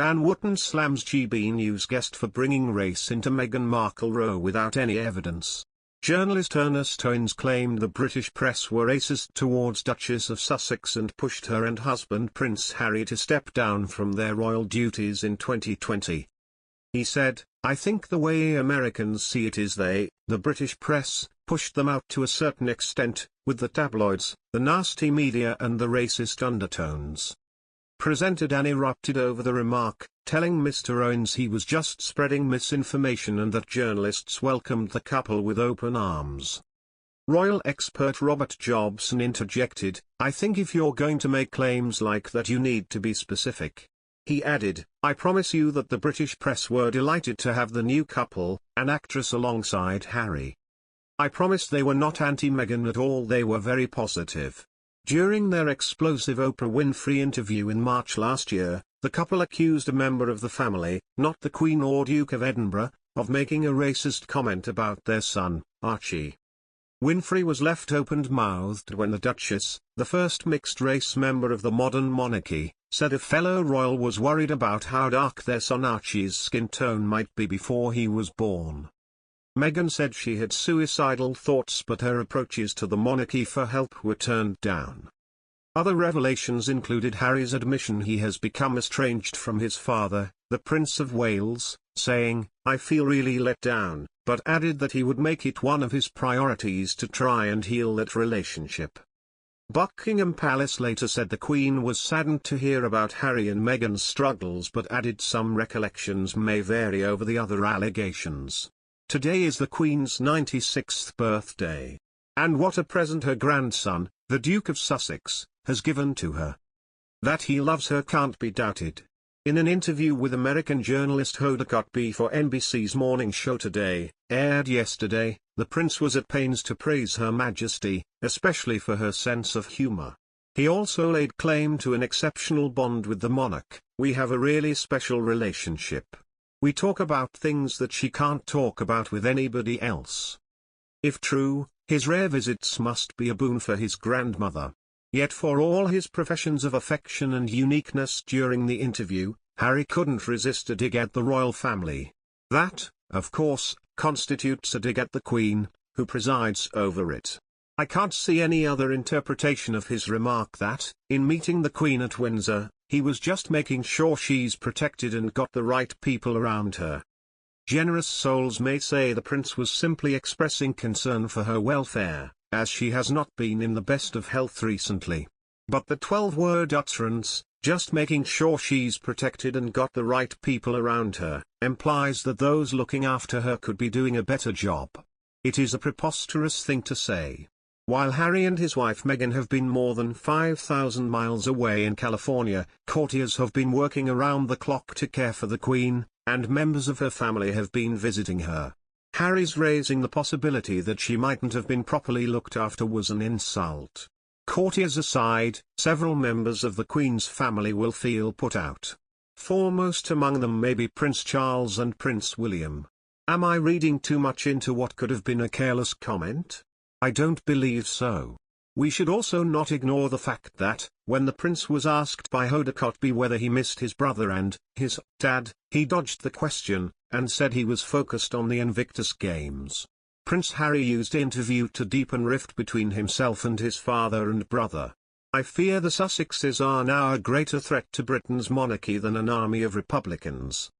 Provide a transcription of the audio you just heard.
Dan Wootton slams GB News guest for bringing race into Meghan Markle row without any evidence. Journalist Ernest Owens claimed the British press were racist towards Duchess of Sussex and pushed her and husband Prince Harry to step down from their royal duties in 2020. He said, "I think the way Americans see it is they, the British press, pushed them out to a certain extent, with the tabloids, the nasty media and the racist undertones." Presented and erupted over the remark, telling Mr Owens he was just spreading misinformation and that journalists welcomed the couple with open arms. Royal expert Robert Jobson interjected, "I think if you're going to make claims like that you need to be specific." He added, "I promise you that the British press were delighted to have the new couple, an actress alongside Harry. I promise they were not anti-Meghan at all, they were very positive." During their explosive Oprah Winfrey interview in March last year, the couple accused a member of the family, not the Queen or Duke of Edinburgh, of making a racist comment about their son, Archie. Winfrey was left open-mouthed when the Duchess, the first mixed-race member of the modern monarchy, said a fellow royal was worried about how dark their son Archie's skin tone might be before he was born. Meghan said she had suicidal thoughts, but her approaches to the monarchy for help were turned down. Other revelations included Harry's admission he has become estranged from his father, the Prince of Wales, saying, "I feel really let down," but added that he would make it one of his priorities to try and heal that relationship. Buckingham Palace later said the Queen was saddened to hear about Harry and Meghan's struggles, but added some recollections may vary over the other allegations. Today is the Queen's 96th birthday. And what a present her grandson, the Duke of Sussex, has given to her. That he loves her can't be doubted. In an interview with American journalist Hoda Kotb for NBC's morning show Today, aired yesterday, the Prince was at pains to praise Her Majesty, especially for her sense of humor. He also laid claim to an exceptional bond with the monarch. "We have a really special relationship. We talk about things that she can't talk about with anybody else." If true, his rare visits must be a boon for his grandmother. Yet for all his professions of affection and uniqueness during the interview, Harry couldn't resist a dig at the royal family. That, of course, constitutes a dig at the Queen, who presides over it. I can't see any other interpretation of his remark that, in meeting the Queen at Windsor, he was just making sure she's protected and got the right people around her. Generous souls may say the Prince was simply expressing concern for her welfare, as she has not been in the best of health recently. But the 12-word utterance, "just making sure she's protected and got the right people around her," implies that those looking after her could be doing a better job. It is a preposterous thing to say. While Harry and his wife Meghan have been more than 5,000 miles away in California, courtiers have been working around the clock to care for the Queen, and members of her family have been visiting her. Harry's raising the possibility that she mightn't have been properly looked after was an insult. Courtiers aside, several members of the Queen's family will feel put out. Foremost among them may be Prince Charles and Prince William. Am I reading too much into what could have been a careless comment? I don't believe so. We should also not ignore the fact that, when the Prince was asked by Hoda Kotb whether he missed his brother and his dad, he dodged the question, and said he was focused on the Invictus Games. Prince Harry used the interview to deepen rift between himself and his father and brother. "I fear the Sussexes are now a greater threat to Britain's monarchy than an army of Republicans.